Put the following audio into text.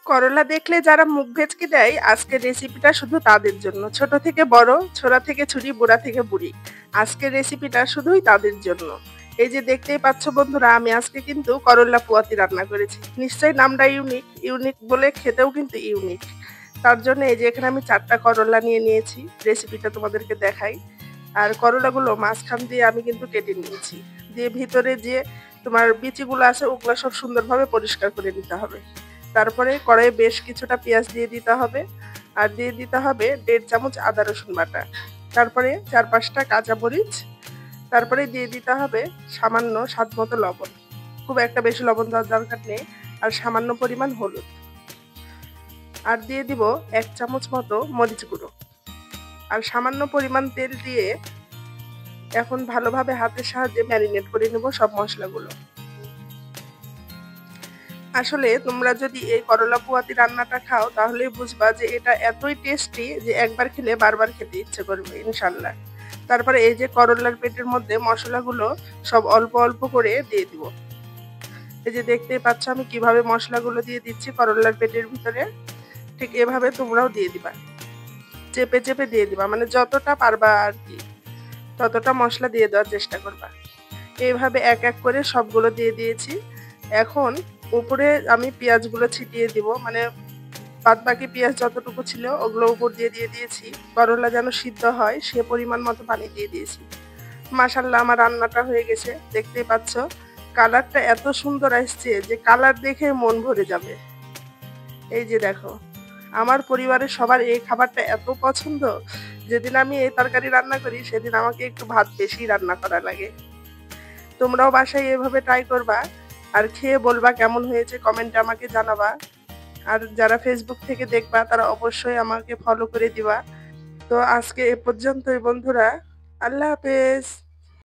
করলা দেখলে যারা মুখ ভেচকি দেয়, আজকের রেসিপিটা শুধু তাদের জন্য। ছোট থেকে বড়, ছোড়া থেকে ছুরি, বুড়া থেকে বুড়ি। আজকের রেসিপিটা শুধুই তাদের জন্য। এই যে দেখতেই পাচ্ছ বন্ধুরা, আমি আজকে কিন্তু করল্লা পুয়াতি রান্না করেছি। নিশ্চয়ই নামটা ইউনিক, ইউনিক বলে খেতেও কিন্তু ইউনিক। তার জন্য এই যে এখানে আমি ৪ টা করল্লা নিয়ে নিয়েছি। রেসিপিটা তোমাদেরকে দেখাই। আর করলাগুলো মাঝখান দিয়ে আমি কিন্তু কেটে নিয়েছি। দিয়ে ভিতরে যে তোমার বিচিগুলো আছে ওগুলা সব সুন্দরভাবে পরিষ্কার করে নিতে হবে। তারপরে কড়াইয়ে বেশ কিছুটা পেঁয়াজ দিয়ে দিতে হবে। আর দিয়ে দিতে হবে ১.৫ চামচ আদা রসুন বাটা। তারপরে ৪-৫ টা কাঁচামরিচ। তারপরে দিয়ে দিতে হবে সামান্য স্বাদমতো লবণ। খুব একটা বেশি লবণ দেওয়ার দরকার নেই। আর সামান্য পরিমাণ হলুদ। আর দিয়ে দিব ১ চামচ মতো মরিচ গুঁড়ো। আর সামান্য পরিমাণ তেল দিয়ে এখন ভালোভাবে হাতের সাহায্যে ম্যারিনেট করে নেব সব মসলাগুলো। আসলে তোমরা যদি এই করলা পুয়াতি রান্নাটা খাও তাহলেই বুঝবা যে এটা এতই টেস্টি যে একবার খেলে বারবার খেতে ইচ্ছে করবে ইনশাল্লাহ। তারপরে এই যে করলার পেটের মধ্যে মশলাগুলো সব অল্প অল্প করে দিয়ে দিব। এই যে দেখতেই পাচ্ছ আমি কিভাবে মশলাগুলো দিয়ে দিচ্ছি করলার পেটের ভিতরে। ঠিক এভাবে তোমরাও দিয়ে দিবা, চেপে চেপে দিয়ে দিবা, মানে যতটা পারবা আর কি ততটা মশলা দিয়ে দেওয়ার চেষ্টা করবা। এইভাবে এক এক করে সবগুলো দিয়ে দিয়েছি। এখন উপরে আমি পেঁয়াজগুলো ছিটিয়ে দিব, মানে বাদবাকি পেঁয়াজ যতটুকু ছিল ওগুলো উপর দিয়ে দিয়েছি। করলা যেন সিদ্ধ হয় সে পরিমাণ মতো পানি দিয়ে দিয়েছি। মাশাআল্লাহ আমার রান্নাটা হয়ে গেছে, দেখতেই পাচ্ছ। কালারটা এত সুন্দর আসছে যে কালার দেখে মন ভরে যাবে। এই যে দেখো, আমার পরিবারের সবার এই খাবারটা এত পছন্দ, যেদিন আমি এই তরকারি রান্না করি সেদিন আমাকে একটু ভাত বেশি রান্না করা লাগে। তোমরাও বাসায় এভাবে ট্রাই করবা আর খেয়ে বলবা কেমন হয়েছে, কমেন্টে আমাকে জানাবা। আর যারা ফেসবুক থেকে দেখবা তারা অবশ্যই আমাকে ফলো করে দিবা। তো আজকে এ পর্যন্তই বন্ধুরা। আল্লাহ হাফেজ।